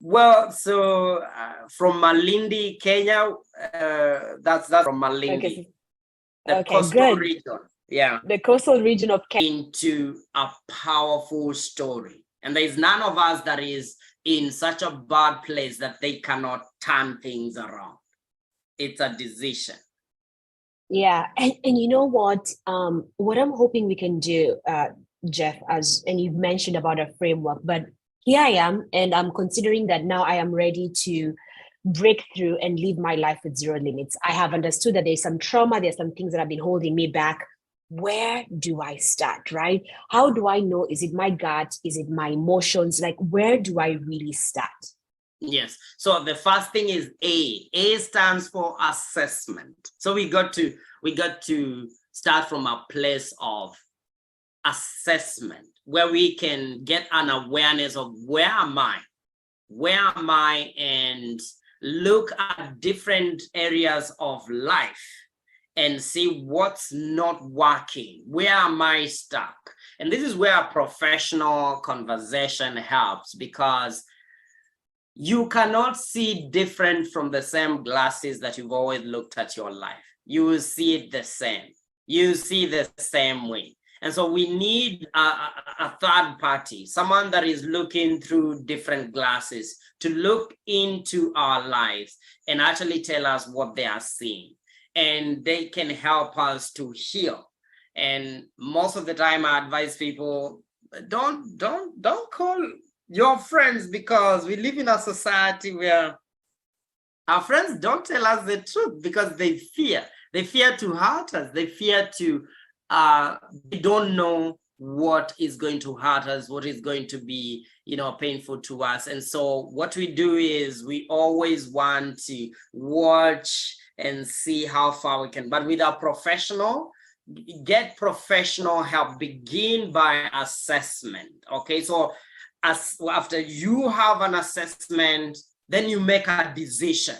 Well, so from Malindi, Kenya, that's from Malindi, Okay, the coastal good. region. Yeah. The coastal region of Kenya. Into a powerful story. And there's none of us that is in such a bad place that they cannot turn things around. It's a decision. Yeah. And you know what I'm hoping we can do, Jeff, and you've mentioned about a framework, but here I am, and I'm considering that now I am ready to break through and live my life with zero limits. I have understood that there's some trauma, there's some things that have been holding me back. Where do I start, right? How do I know? Is it my gut? Is it my emotions? Like, where do I really start? Yes. So the first thing is A. A stands for assessment. So we got to start from a place of assessment where we can get an awareness of where am I, and look at different areas of life and see what's not working. Where am I stuck? And this is where a professional conversation helps, because you cannot see different from the same glasses that you've always looked at your life. You will see it the same. You see the same way. And so we need a third party, someone that is looking through different glasses to look into our lives and actually tell us what they are seeing. And they can help us to heal. And most of the time I advise people, don't call your friends, because we live in a society where our friends don't tell us the truth because they fear to hurt us. They fear to, they don't know what is going to hurt us, what is going to be, painful to us. And so what we do is we always want to watch and see how far we can. But with a professional, get professional help. Begin by assessment. Okay, so after you have an assessment, then you make a decision.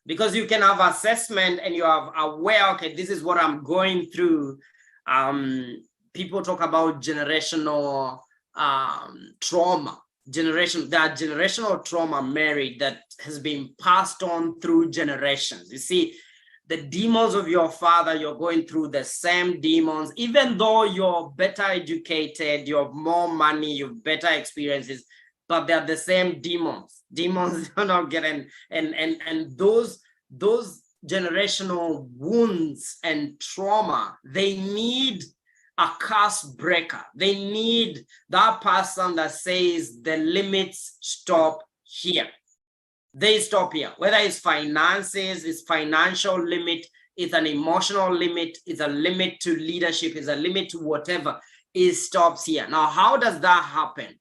Because you can have assessment and you are aware, okay, this is what I'm going through. People talk about generational trauma. There are generational trauma, Mary, that has been passed on through generations. You see, the demons of your father, you're going through the same demons, even though you're better educated, you have more money, you have better experiences, but they're the same demons. Demons are not getting, and those generational wounds and trauma, they need a curse breaker. They need that person that says the limits stop here. They stop here. Whether it's finances, it's financial limit, it's an emotional limit, it's a limit to leadership, it's a limit to whatever, it stops here. Now, how does that happen?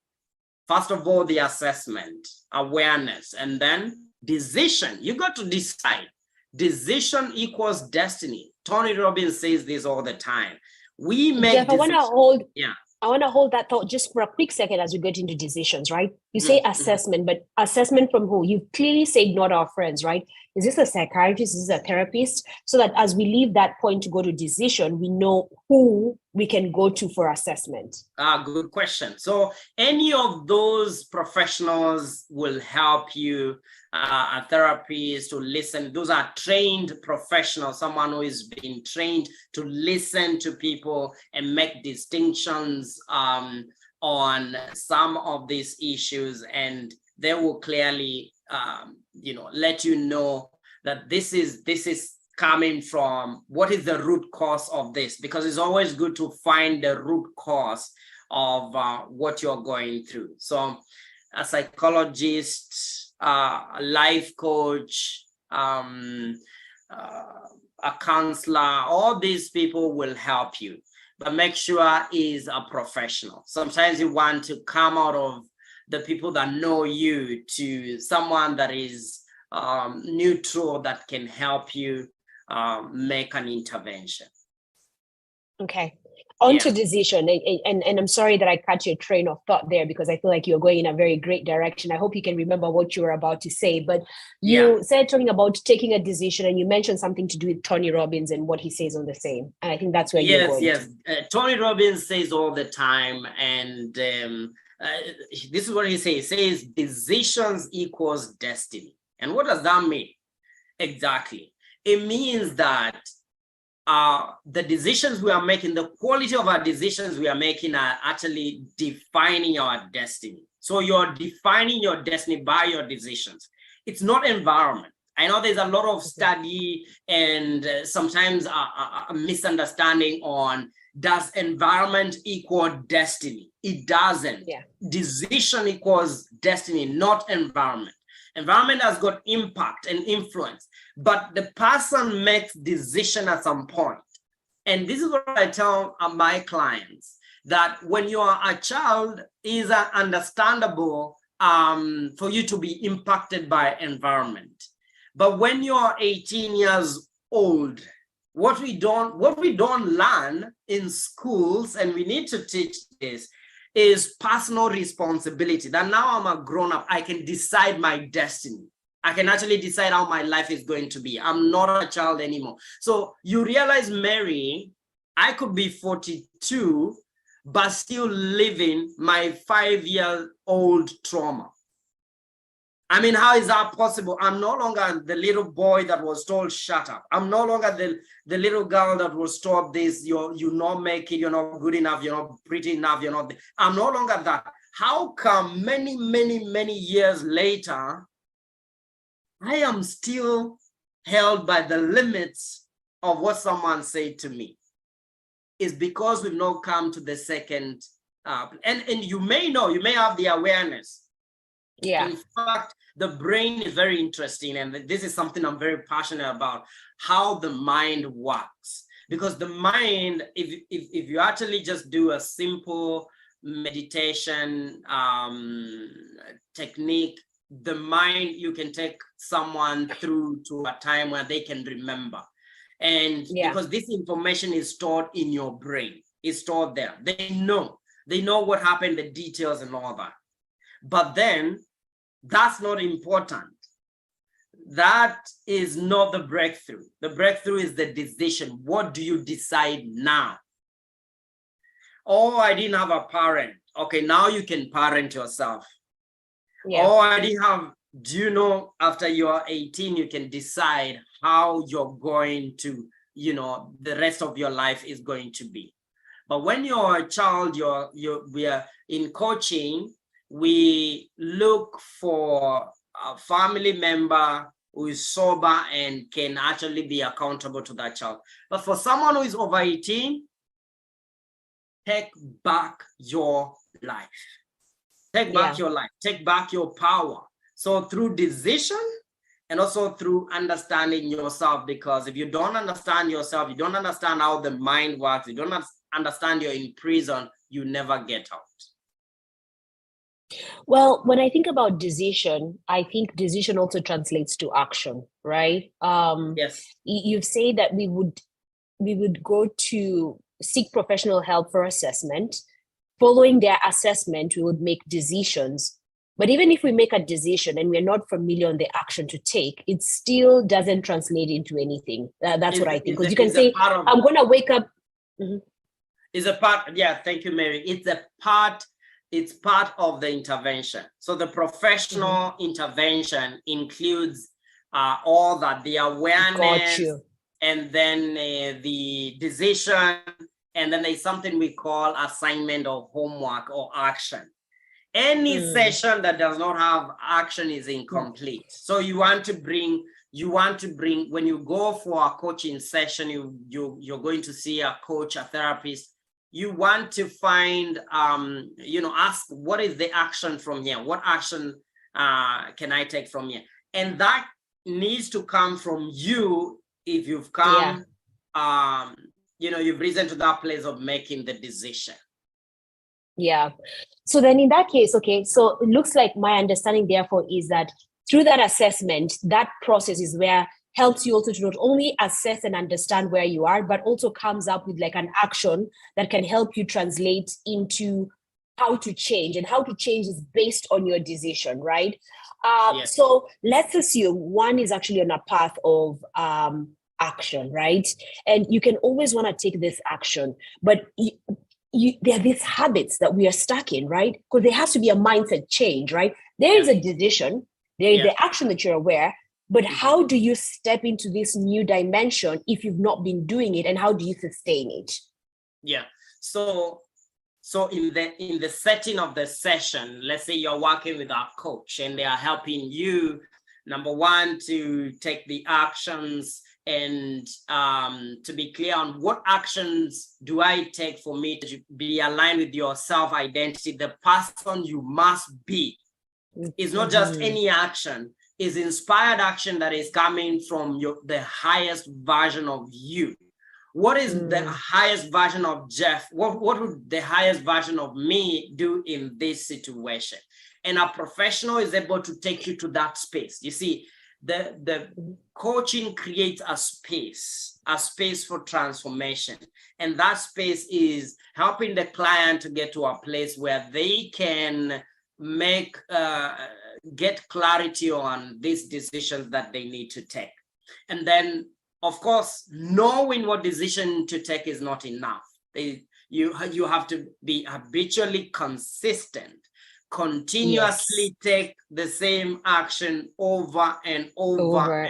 First of all, the assessment, awareness, and then decision. You got to decide. Decision equals destiny. Tony Robbins says this all the time. We make Jeff, decisions. I want to hold that thought just for a quick second as we get into decisions, right? You say assessment, but assessment from who? You clearly said not our friends, right? Is this a psychiatrist? Is this a therapist? So that as we leave that point to go to decision, we know who we can go to for assessment. Good question. So any of those professionals will help you. A therapist to listen. Those are trained professionals, someone who is being trained to listen to people and make distinctions on some of these issues. And they will clearly, let you know that this is coming from what is the root cause of this, because it's always good to find the root cause of what you're going through. So a psychologist, a life coach, a counselor, all these people will help you, but make sure is a professional. Sometimes you want to come out of the people that know you to someone that is neutral, that can help you make an intervention. Okay. On to decision. And I'm sorry that I cut your train of thought there, because I feel like you're going in a very great direction. I hope you can remember what you were about to say. But you said talking about taking a decision, and you mentioned something to do with Tony Robbins and what he says on the same. And I think that's where you're going. Yes. Tony Robbins says all the time, and this is what he says. He says decisions equals destiny. And what does that mean? Exactly. It means that the decisions we are making, the quality of our decisions we are making are actually defining our destiny. So you're defining your destiny by your decisions. It's not environment. I know there's a lot of study and sometimes a misunderstanding on, does environment equal destiny? It doesn't. Yeah. Decision equals destiny, not environment. Environment has got impact and influence, but the person makes decision at some point. And this is what I tell my clients, that when you are a child, is understandable for you to be impacted by environment. But when you are 18 years old, what we don't learn in schools, and we need to teach this, is personal responsibility. That now I'm a grown-up, I can decide my destiny. I can actually decide how my life is going to be. I'm not a child anymore. So you realize, Mary, I could be 42, but still living my 5-year-old trauma. I mean, how is that possible? I'm no longer the little boy that was told, shut up. I'm no longer the little girl that was told this, you not make it, you're not good enough, you're not pretty enough, you're not. I'm no longer that. How come many, many, many years later, I am still held by the limits of what someone said to me? It's because we've not come to the second, and you may know, you may have the awareness. Yeah. In fact, the brain is very interesting, and this is something I'm very passionate about, how the mind works. Because the mind, if you actually just do a simple meditation technique, the mind, you can take someone through to a time where they can remember. And because this information is stored in your brain, it's stored there. They know what happened, the details and all that. But then that's not important. That is not the breakthrough. The breakthrough is the decision. What do you decide now? Oh, I didn't have a parent. Okay, now you can parent yourself. Yeah. Oh, I didn't have, do you know, after you are 18, you can decide how you're going to, the rest of your life is going to be. But when you're a child, we are in coaching, we look for a family member who is sober and can actually be accountable to that child. But for someone who is over 18, take back your life. Take back your life. Take back your power. So through decision and also through understanding yourself, because if you don't understand yourself, you don't understand how the mind works, you don't understand you're in prison, you never get out. Well, when I think about decision, I think decision also translates to action, right? Yes. You've said that we would go to seek professional help for assessment. Following their assessment, we would make decisions. But even if we make a decision and we're not familiar on the action to take, it still doesn't translate into anything. That's what I think. Because you can say, I'm going to wake up. Mm-hmm. Is a part, thank you, Mary. It's part of the intervention. So the professional intervention includes all that, the awareness, and then the decision, and then there's something we call assignment of homework or action. Any session that does not have action is incomplete. So you want to bring, when you go for a coaching session, you're going to see a coach, a therapist. You want to find, ask, what is the action from here? What action can I take from here? And that needs to come from you if you've come, you've risen to that place of making the decision. Yeah. So then in that case, okay, so it looks like my understanding therefore is that through that assessment, that process is where helps you also to not only assess and understand where you are, but also comes up with like an action that can help you translate into how to change, and how to change is based on your decision, right? So let's assume one is actually on a path of action, right? And you can always want to take this action, but there are these habits that we are stuck in, right? Because there has to be a mindset change, right? There is a decision, there is the action that you're aware, but how do you step into this new dimension if you've not been doing it, and how do you sustain it? Yeah. So in the setting of the session, let's say you're working with our coach and they are helping you, number one, to take the actions and to be clear on what actions do I take for me to be aligned with your self-identity. The person you must be is not just any action, is inspired action that is coming from the highest version of you. What is the highest version of Jeff? What would the highest version of me do in this situation? And a professional is able to take you to that space. You see, the coaching creates a space for transformation. And that space is helping the client to get to a place where they can get clarity on these decisions that they need to take. And then, of course, knowing what decision to take is not enough. You have to be habitually consistent, continuously take the same action over and over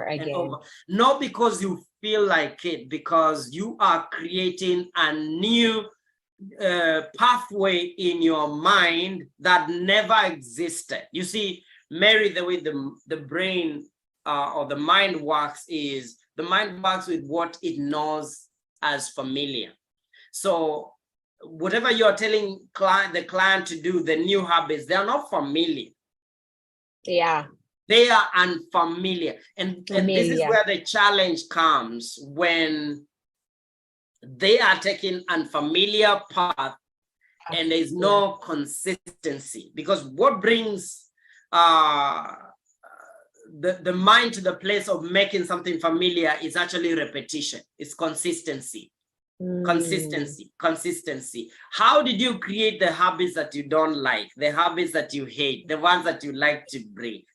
again. Not because you feel like it, because you are creating a new pathway in your mind that never existed. You see, Mary, the way the brain or the mind works is the mind works with what it knows as familiar. So whatever you're telling the client to do, the new habits, they are not familiar. Yeah. They are unfamiliar. And this is where the challenge comes, when they are taking unfamiliar path and there's no consistency. Because what brings the mind to the place of making something familiar is actually repetition. It's consistency. Consistency. How did you create the habits that you don't like, the habits that you hate, the ones that you like to break?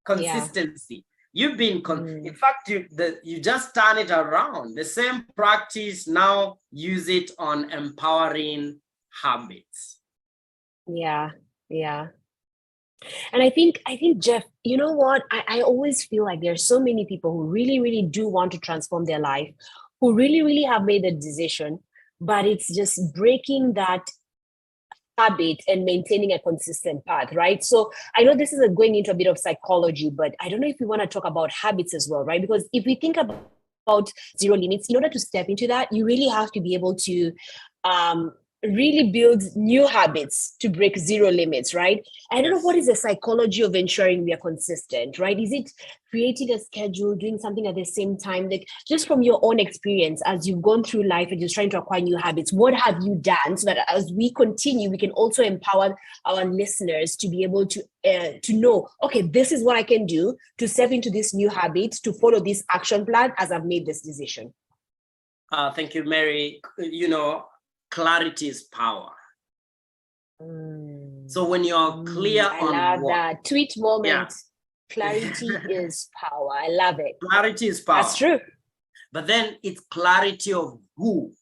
Consistency. You've been in fact, you just turn it around. The same practice, now use it on empowering habits. Yeah. And I think, Jeff, you know what? I always feel like there's so many people who really, really do want to transform their life, who really, really have made the decision, but it's just breaking that habit and maintaining a consistent path, right? So I know this is going into a bit of psychology, but I don't know if we want to talk about habits as well, right? Because if we think about zero limits, in order to step into that, you really have to be able to really build new habits to break zero limits, right? I don't know what is the psychology of ensuring we are consistent, right? Is it creating a schedule, doing something at the same time? Like, just from your own experience as you've gone through life and just trying to acquire new habits, what have you done so that as we continue, we can also empower our listeners to be able to know, okay, this is what I can do to step into this new habit, to follow this action plan as I've made this decision. Thank you, Mary. You know, clarity is power. So when you're clear on I love that tweet moment. Clarity is power. I love it. Clarity is power. That's true. But then it's clarity of who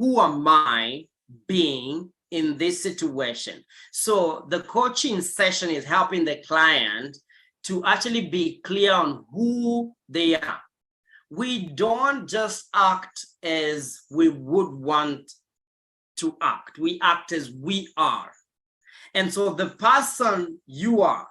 am I being in this situation. So the coaching session is helping the client to actually be clear on who they are. We don't just act as we would want to act. We act as we are. And so the person you are,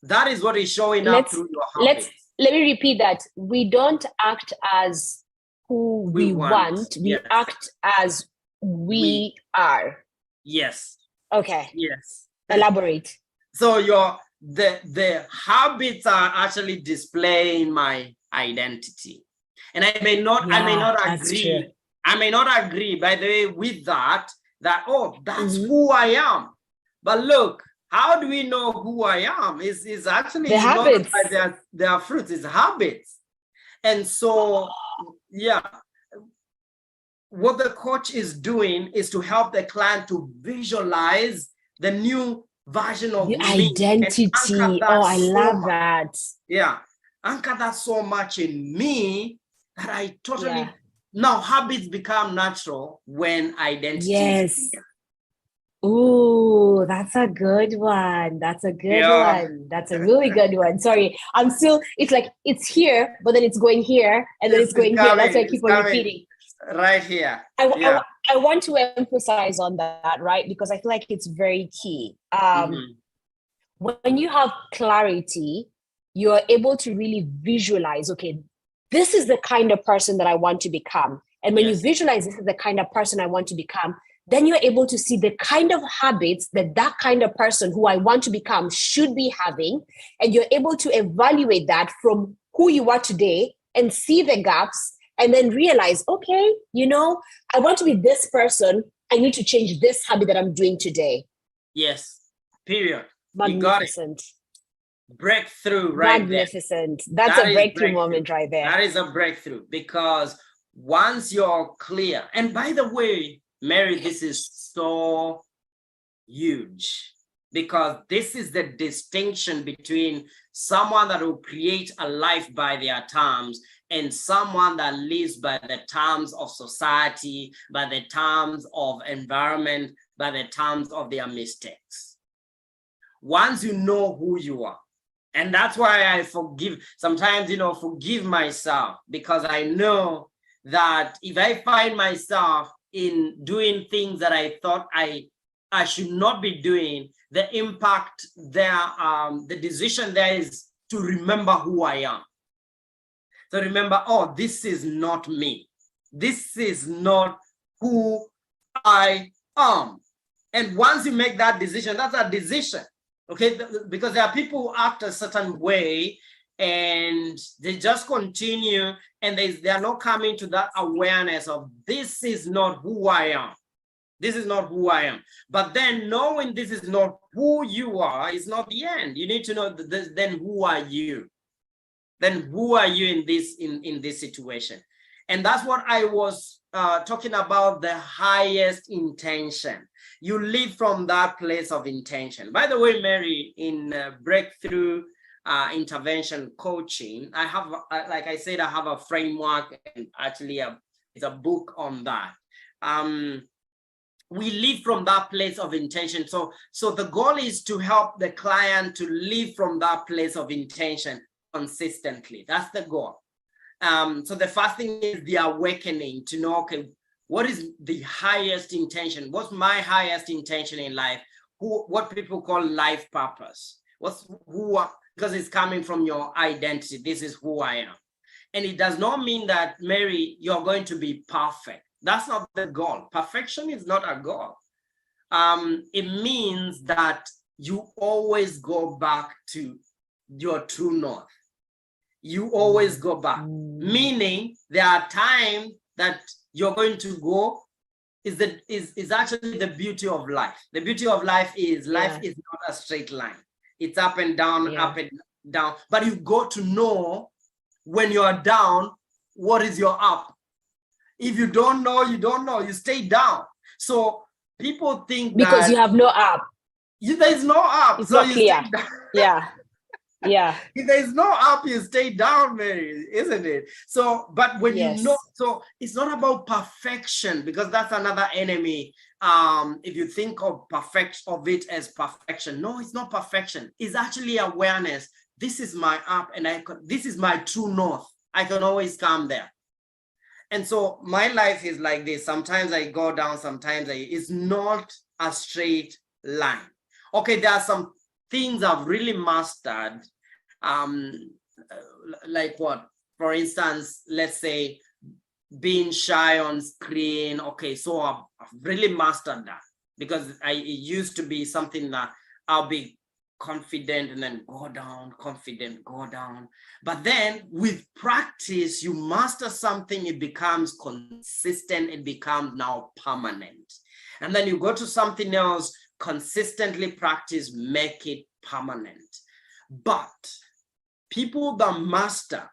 that is what is showing up through your habits. Let me repeat that. We don't act as who we want. We act as we are. Yes. Okay. Yes. Elaborate. So the habits are actually displaying my identity. And I may not agree. True. I may not agree, by the way, with that, oh, that's who I am. But look, how do we know who I am? Is actually the habits. By their fruits, is habits. And so, what the coach is doing is to help the client to visualize the new version of the identity. Oh, I love that. Yeah. Anchor that so much in me that I totally Now, habits become natural when identity is Yes. clear. Oh, that's a good one. That's a good Yeah, one. That's a really good one. Sorry, I'm still, it's like it's here, but then it's going here, and then it's it's going here. That's why I it's keep on coming repeating. right here. I, w- I, Yeah. w- I want to emphasize on that, right? Because I feel like it's very key. Mhm. When you have clarity, you're able to really visualize, okay, this is the kind of person that I want to become. And when you Yes. visualize this is the kind of person I want to become, then you're able to see the kind of habits that that kind of person who I want to become should be having. And you're able to evaluate that from who you are today and see the gaps and then realize, okay, I want to be this person. I need to change this habit that I'm doing today. Yes. Period. You got it. Magnificent. Breakthrough right there. Magnificent. That's That a is breakthrough breakthrough. moment right there. That is a breakthrough because once you're clear, and by the way, Mary, this is so huge because this is the distinction between someone that will create a life by their terms and someone that lives by the terms of society, by the terms of environment, by the terms of their mistakes. Once you know who you are, and that's why I sometimes, forgive myself because I know that if I find myself in doing things that I thought I should not be doing, the impact there, the decision there is to remember who I am. So remember, oh, this is not me. This is not who I am. And once you make that decision, that's a decision. Okay, because there are people who act a certain way and they just continue and they are not coming to that awareness of this is not who I am. This is not who I am. But then knowing this is not who you are is not the end. You need to know that then who are you? Then who are you in this situation? And that's what I was talking about, the highest intention. You live from that place of intention. By the way, Mary, in breakthrough intervention coaching, I have, like I said, I have a framework and actually it's a book on that. We live from that place of intention. So the goal is to help the client to live from that place of intention consistently. That's the goal. So the first thing is the awakening to know, okay, what is the highest intention? What's my highest intention in life? What people call life purpose. Because it's coming from your identity. This is who I am. And it does not mean that, Mary, you're going to be perfect. That's not the goal. Perfection is not a goal. It means that you always go back to your true north. You always go back, meaning there are times that you're going to go is actually the beauty of life. The beauty of life is life is not a straight line. It's up and down, up and down. But you got to know when you're down, what is your up? If you don't know, you don't know. You stay down. So people think because you have no up. There is no up. It's so not you clear. stay down. Yeah. Yeah. If there's no up, you stay down, Mary, isn't it? So, but when you know, so it's not about perfection because that's another enemy. If you think of it as perfection, no, it's not perfection. It's actually awareness. This is my up, and this is my true north. I can always come there. And so my life is like this. Sometimes I go down, sometimes it's not a straight line. Okay, there are some things I've really mastered. Like what? For instance, let's say being shy on screen. Okay, so I've really mastered that because it used to be something that I'll be confident and then go down, confident, go down. But then with practice, you master something, it becomes consistent, it becomes now permanent. And then you go to something else, consistently practice, make it permanent. But people that master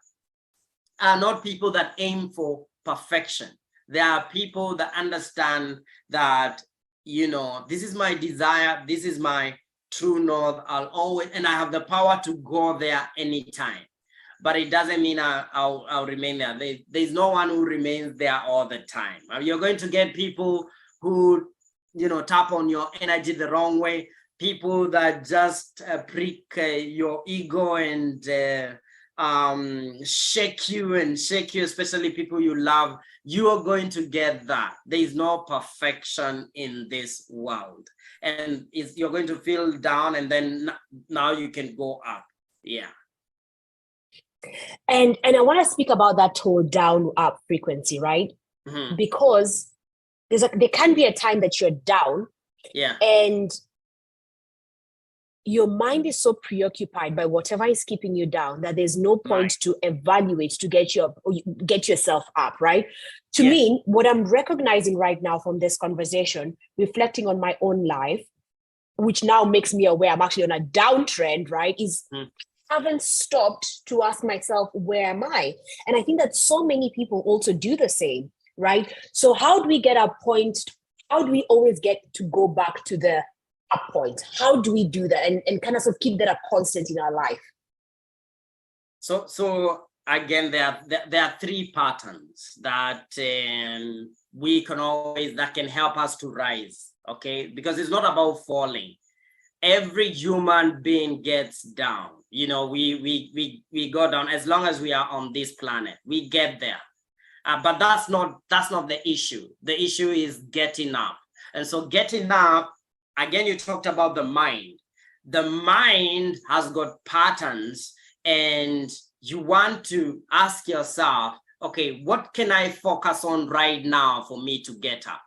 are not people that aim for perfection. There are people that understand that, this is my desire, this is my true north, I'll always, and I have the power to go there anytime. but it doesn't mean I'll remain there. There's no one who remains there all the time. You're going to get people who, tap on your energy the wrong way, people that just prick your ego and shake you, especially people you love. You are going to get that. There is no perfection in this world. And you're going to feel down, and then now you can go up. Yeah. And I want to speak about that whole down up frequency, right? Mm-hmm. Because there can be a time that you're down, yeah, and your mind is so preoccupied by whatever is keeping you down that there's no point to evaluate to get yourself up, right? To me, what I'm recognizing right now from this conversation, reflecting on my own life, which now makes me aware I'm actually on a downtrend, right, is I haven't stopped to ask myself, where am I? And I think that so many people also do the same, right? So how do we get a point? How do we always get to go back to the up point? How do we do that and kind of keep that a constant in our life? So again, there are three patterns that we can always, that can help us to rise, okay? Because it's not about falling. Every human being gets down. We go down as long as we are on this planet. We get there, but that's not the issue. The issue is getting up. And so getting up, again, you talked about the mind. The mind has got patterns, and you want to ask yourself, okay, what can I focus on right now for me to get up?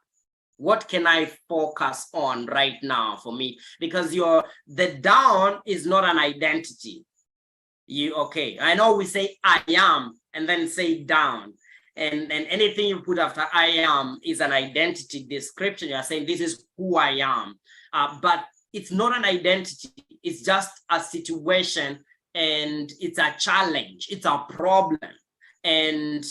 What can I focus on right now for me? Because the down is not an identity. I know we say I am and then say down. And anything you put after I am is an identity description. You are saying this is who I am. But it's not an identity. It's just a situation, and it's a challenge. It's a problem. And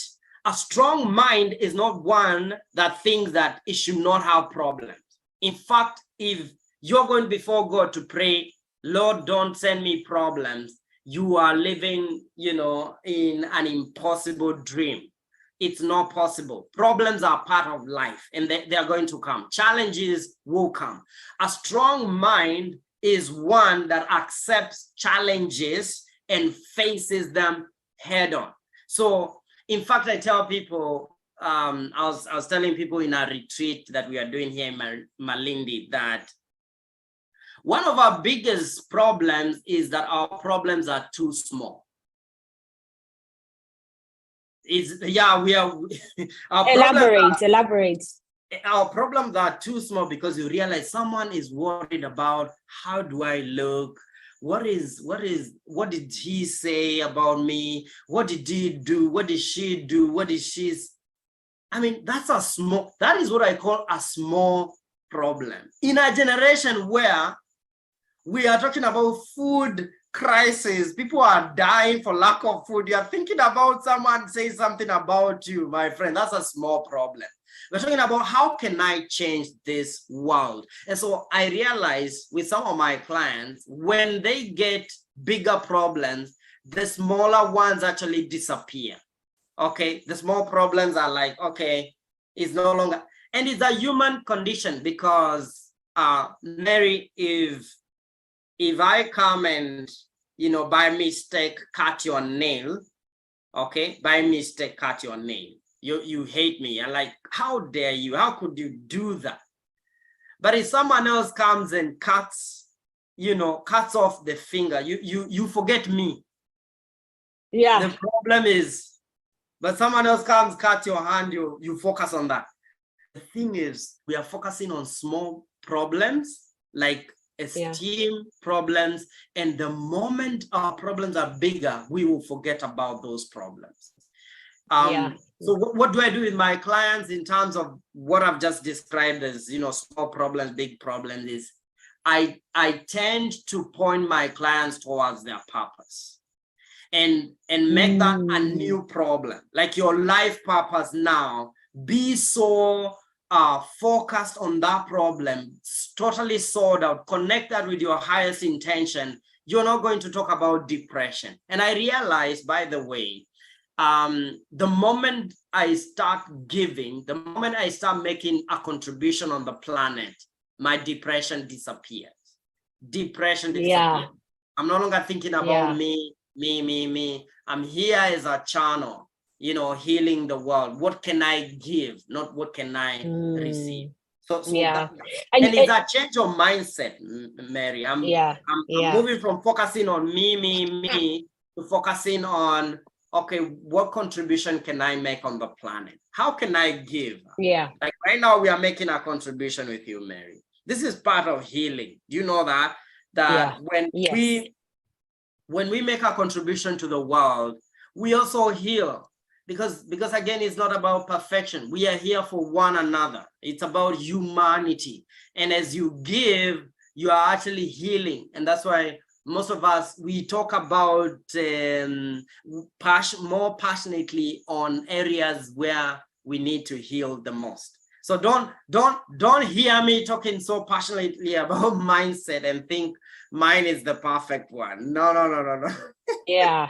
a strong mind is not one that thinks that it should not have problems. In fact, if you're going before God to pray, Lord, don't send me problems, you are living, in an impossible dream. It's not possible. Problems are part of life, and they are going to come. Challenges will come. A strong mind is one that accepts challenges and faces them head on. So, in fact, I tell people, I was telling people in a retreat that we are doing here in Malindi that one of our biggest problems is that our problems are too small. We are. Elaborate. Our problems are too small because you realize someone is worried about, how do I look? What did he say about me? What did he do? What did she do? What did she? That is what I call a small problem. In a generation where we are talking about food crisis, people are dying for lack of food, you are thinking about someone saying something about you, my friend. That's a small problem. We're talking about, how can I change this world? And so I realize with some of my clients, when they get bigger problems, the smaller ones actually disappear. Okay, the small problems are like, okay, it's no longer, and it's a human condition because Mary, if I come and, by mistake cut your nail, okay, by mistake cut your nail, you hate me. You're like, how dare you? How could you do that? But if someone else comes and cuts off the finger, you forget me. Yeah. The problem is, but someone else comes, cut your hand, you focus on that. The thing is, we are focusing on small problems, like esteem problems, and the moment our problems are bigger, we will forget about those problems. So what do I do with my clients in terms of what I've just described as, small problems, big problems, is I tend to point my clients towards their purpose and make that a new problem. Like your life purpose now, be so focused on that problem, totally sold out, connect that with your highest intention, you're not going to talk about depression. And I realized, by the way, the moment I start giving, the moment I start making a contribution on the planet, my depression disappears. Depression disappears. I'm no longer thinking about me. I'm here as a channel, healing the world. What can I give? Not what can I receive. So and it's a change of mindset, Mary. I'm moving from focusing on me to focusing on, okay, what contribution can I make on the planet? How can I give? Like right now, we are making a contribution with you, Mary. This is part of healing. Do you know that? When we make a contribution to the world, we also heal. Because again, it's not about perfection. We are here for one another. It's about humanity. And as you give, you are actually healing. And that's why most of us, we talk about more passionately on areas where we need to heal the most. So don't hear me talking so passionately about mindset and think mine is the perfect one. No. Yeah.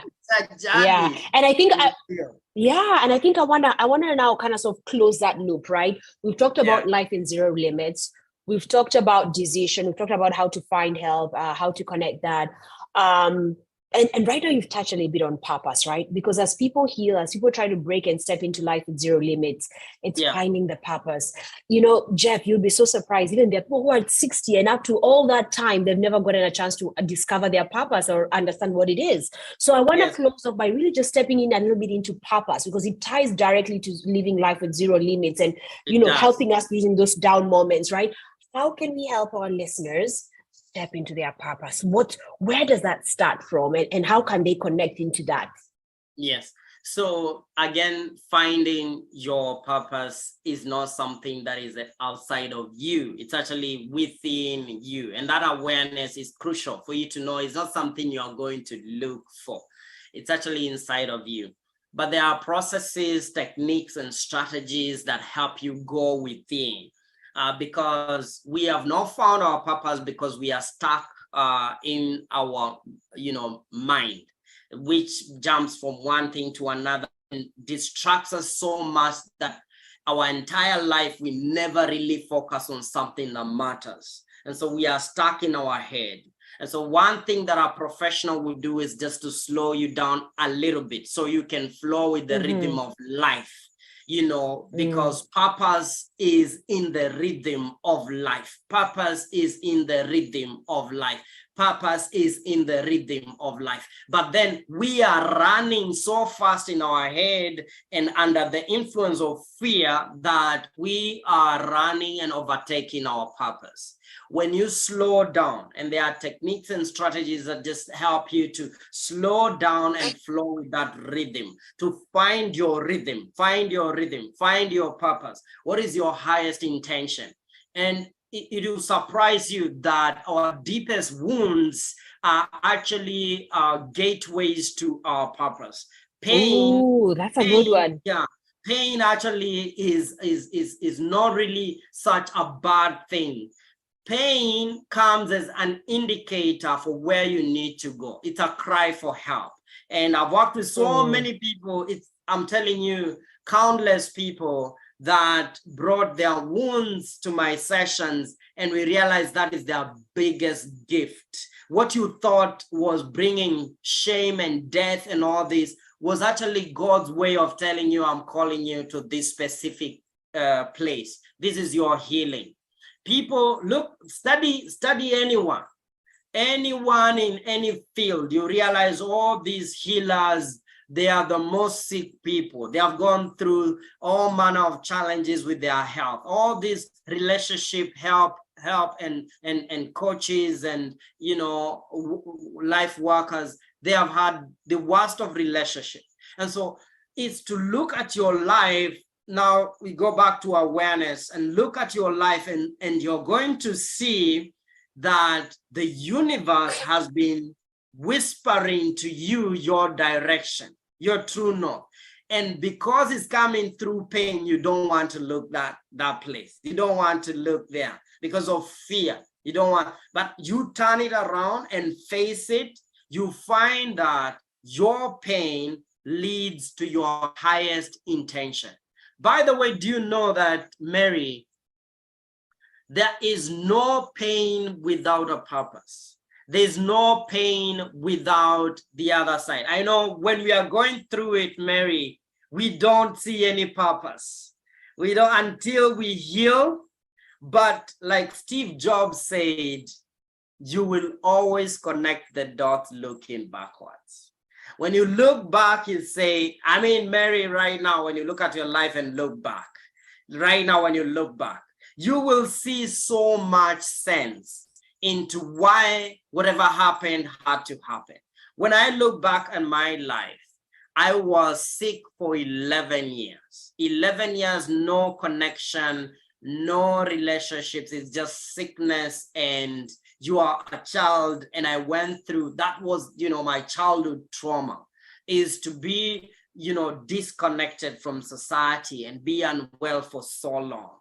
And I think and I think I wanna now kind of sort of close that loop, right? We've talked about life in zero limits. We've talked about decision. We've talked about how to find help, how to connect that. And right now you've touched a little bit on purpose, right? Because as people heal, as people try to break and step into life with zero limits, it's finding the purpose. Jeff, you'll be so surprised. Even there are people who are 60 and up to all that time, they've never gotten a chance to discover their purpose or understand what it is. So I want to close off by really just stepping in a little bit into purpose, because it ties directly to living life with zero limits and, helping us using those down moments, right? How can we help our listeners step into their purpose? Where does that start from, and how can they connect into that? Yes. So again, finding your purpose is not something that is outside of you. It's actually within you. And that awareness is crucial for you to know it's not something you're going to look for. It's actually inside of you. But there are processes, techniques, and strategies that help you go within. Because we have not found our purpose because we are stuck in our, mind, which jumps from one thing to another and distracts us so much that our entire life, we never really focus on something that matters. And so we are stuck in our head. And so one thing that a professional will do is just to slow you down a little bit so you can flow with the rhythm of life. Because purpose is in the rhythm of life. Purpose is in the rhythm of life. Purpose is in the rhythm of life. But then we are running so fast in our head and under the influence of fear that we are running and overtaking our purpose. When you slow down, and there are techniques and strategies that just help you to slow down and flow with that rhythm, to find your rhythm, find your purpose. What is your highest intention? And it will surprise you that our deepest wounds are actually gateways to our purpose. Pain. Ooh, that's a good one. Yeah. Pain actually is not really such a bad thing. Pain comes as an indicator for where you need to go. It's a cry for help. And I've worked with so many people. I'm telling you, countless people that brought their wounds to my sessions, and we realized that is their biggest gift. What you thought was bringing shame and death and all this was actually God's way of telling you, I'm calling you to this specific place. This is your healing. People, look, study anyone in any field. You realize all these healers, they are the most sick people. They have gone through all manner of challenges with their health. All these relationship help and coaches and life workers, they have had the worst of relationships. And so it's to look at your life. Now we go back to awareness and look at your life, and you're going to see that the universe has been whispering to you your direction, your true north. And because it's coming through pain, you don't want to look that place. You don't want to look there because of fear. You don't want, but you turn it around and face it, you find that your pain leads to your highest intention. By the way, do you know that, Mary, there is no pain without a purpose? There's no pain without the other side. I know when we are going through it, Mary, we don't see any purpose. We don't until we heal. But like Steve Jobs said, you will always connect the dots looking backwards. When you look back, you say, I mean, Mary, right now, when you look at your life and look back, right now, when you look back, you will see so much sense into why whatever happened had to happen. When I look back at my life, I was sick for 11 years. 11 years, no connection, no relationships. It's just sickness, and you are a child. And I went through, that was, my childhood trauma, is to be, disconnected from society and be unwell for so long.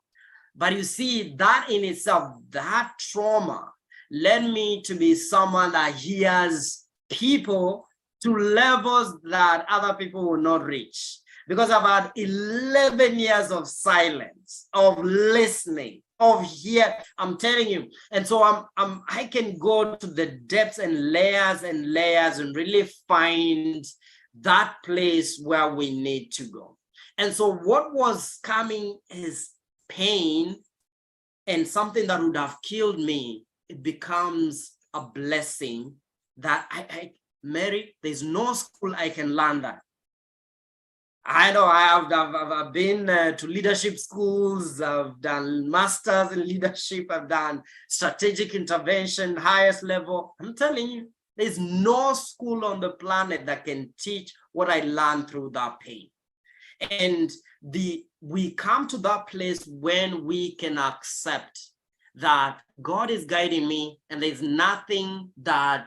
But you see, that in itself, that trauma led me to be someone that hears people to levels that other people will not reach. Because I've had 11 years of silence, of listening, of here, I'm telling you. And so I can go to the depths and layers and really find that place where we need to go. And so what was coming is pain, and something that would have killed me, it becomes a blessing that Mary, there's no school I can learn that. I know I've been to leadership schools, I've done masters in leadership, I've done strategic intervention, highest level. I'm telling you, there's no school on the planet that can teach what I learned through that pain. And we come to that place when we can accept that God is guiding me, and there's nothing that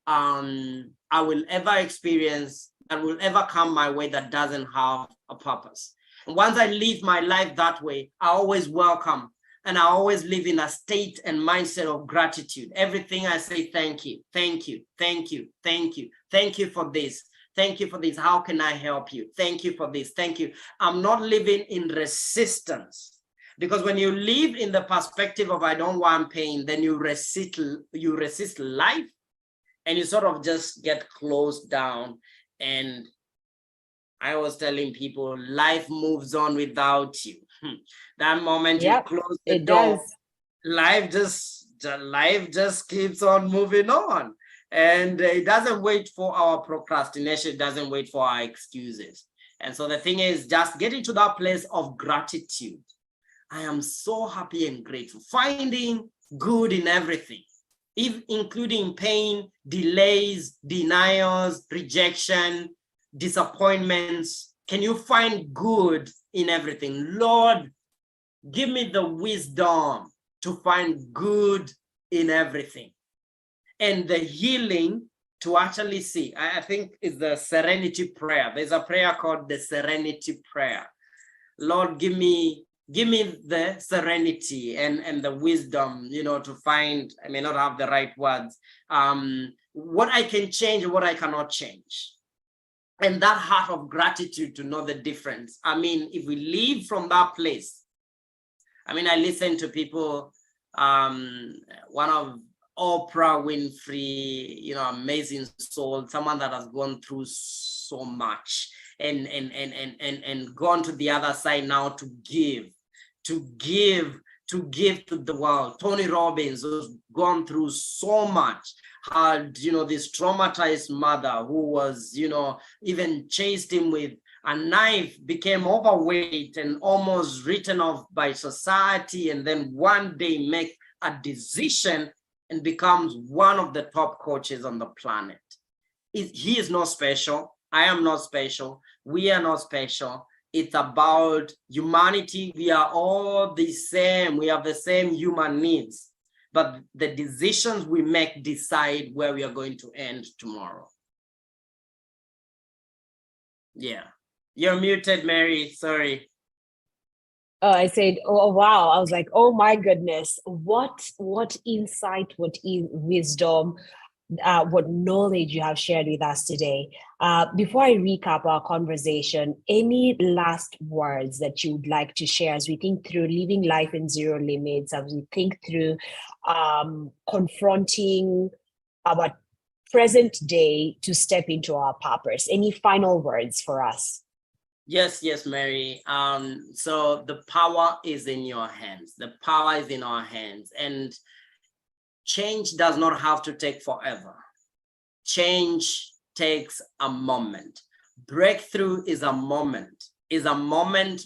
I will ever experience that will ever come my way that doesn't have a purpose. And once I live my life that way, I always welcome, and I always live in a state and mindset of gratitude. Everything I say, thank you, thank you, thank you, thank you, thank you for this. Thank you for this. How can I help you? Thank you for this. Thank you. I'm not living in resistance, because when you live in the perspective of I don't want pain, then you resist life, and you sort of just get closed down. And I was telling people, life moves on without you. That moment you close the door, life just keeps on moving on. And it doesn't wait for our procrastination, it doesn't wait for our excuses. And so the thing is, just getting to that place of gratitude. I am so happy and grateful, finding good in everything, including pain, delays, denials, rejection, disappointments. Can you find good in everything? Lord, give me the wisdom to find good in everything. And the healing to actually see. I think is the serenity prayer. There's a prayer called the serenity prayer. Lord, give me the serenity and the wisdom, to find, I may not have the right words, what I can change and what I cannot change. And that heart of gratitude to know the difference. I mean, if we leave from that place, I mean, I listen to people, one of Oprah Winfrey, amazing soul, someone that has gone through so much and gone to the other side now to give to the world. Tony Robbins has gone through so much, had, this traumatized mother who was, even chased him with a knife, became overweight and almost written off by society, and then one day make a decision and becomes one of the top coaches on the planet. He is not special. I am not special. We are not special. It's about humanity. We are all the same. We have the same human needs. But the decisions we make decide where we are going to end tomorrow. Yeah. You're muted, Mary. Sorry. I said, oh wow. I was like, oh my goodness, what insight, wisdom, what knowledge you have shared with us today. Before I recap our conversation, any last words that you would like to share as we think through living life in zero limits, as we think through confronting our present day to step into our purpose? Any final words for us? Yes, yes, Mary. So the power is in your hands. The power is in our hands, and change does not have to take forever. Change takes a moment. Breakthrough is a moment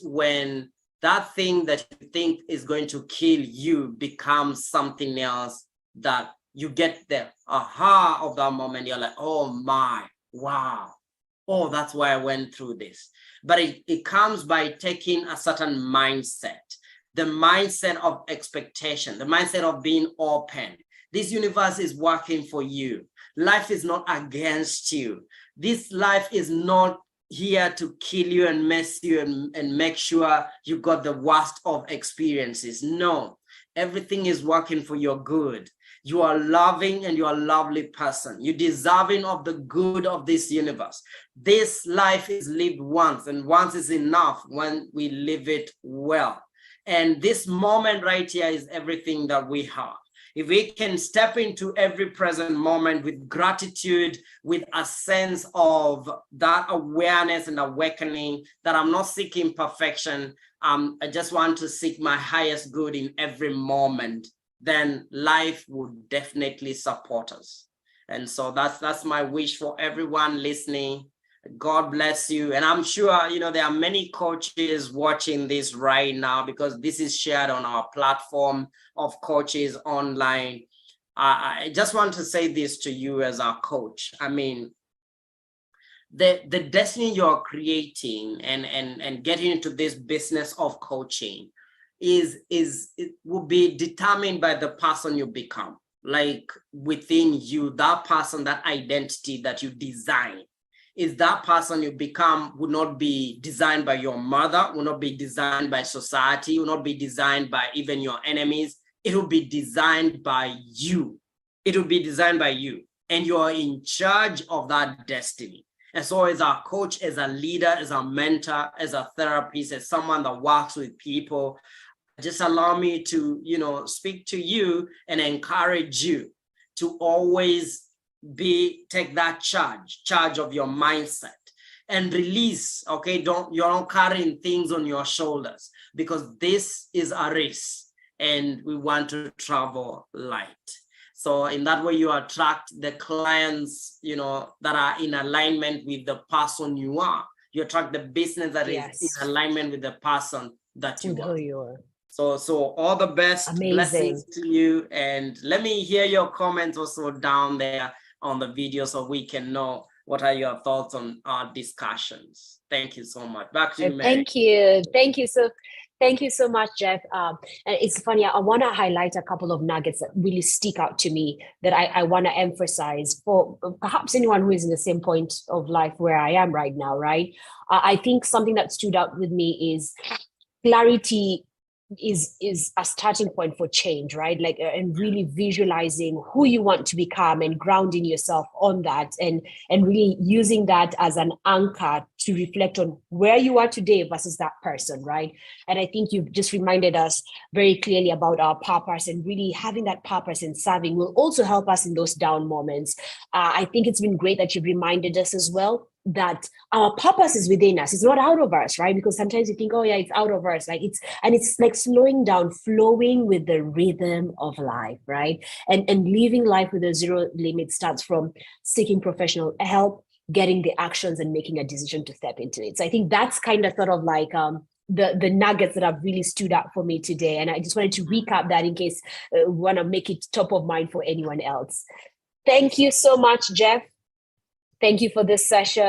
when that thing that you think is going to kill you becomes something else, that you get the aha of that moment. You're like, oh my, wow. Oh, that's why I went through this. But it comes by taking a certain mindset, the mindset of expectation, the mindset of being open. This universe is working for you. Life is not against you. This life is not here to kill you and mess you and make sure you got the worst of experiences. No, everything is working for your good. You are loving and you are a lovely person. You're deserving of the good of this universe. This life is lived once, and once is enough when we live it well. And this moment right here is everything that we have. If we can step into every present moment with gratitude, with a sense of that awareness and awakening that I'm not seeking perfection, I just want to seek my highest good in every moment, then life would definitely support us. And so that's my wish for everyone listening. God bless you. And I'm sure, there are many coaches watching this right now, because this is shared on our platform of coaches online. I just want to say this to you as our coach. I mean, the destiny you're creating and getting into this business of coaching it will be determined by the person you become. Like within you, that person, that identity that you design, is that person you become would not be designed by your mother, will not be designed by society, will not be designed by even your enemies. It will be designed by you. It will be designed by you, and you're in charge of that destiny. And so as a coach, as a leader, as a mentor, as a therapist, as someone that works with people, just allow me to, speak to you and encourage you to always take that charge of your mindset and release. Okay, you're not carrying things on your shoulders, because this is a race and we want to travel light. So in that way, you attract the clients, that are in alignment with the person you are. You attract the business that is in alignment with the person that you are. Who you are. So all the best. Amazing. Blessings to you. And let me hear your comments also down there on the video, so we can know what are your thoughts on our discussions. Thank you so much. Back to you, Mary. Thank you. Thank you so much, Jeff. And it's funny, I want to highlight a couple of nuggets that really stick out to me that I want to emphasize for perhaps anyone who is in the same point of life where I am right now, right? I think something that stood out with me is clarity is a starting point for change, right? Like, and really visualizing who you want to become and grounding yourself on that, and really using that as an anchor to reflect on where you are today versus that person, right? And I think you've just reminded us very clearly about our purpose, and really having that purpose and serving will also help us in those down moments. I think it's been great that you've reminded us as well that our purpose is within us. It's not out of us, right? Because sometimes you think, oh yeah, it's out of us. Like it's like slowing down, flowing with the rhythm of life, right? And living life with a zero limit starts from seeking professional help, getting the actions, and making a decision to step into it. So I think that's kind of sort of like the nuggets that have really stood out for me today. And I just wanted to recap that in case we want to make it top of mind for anyone else. Thank you so much, Jeff. Thank you for this session.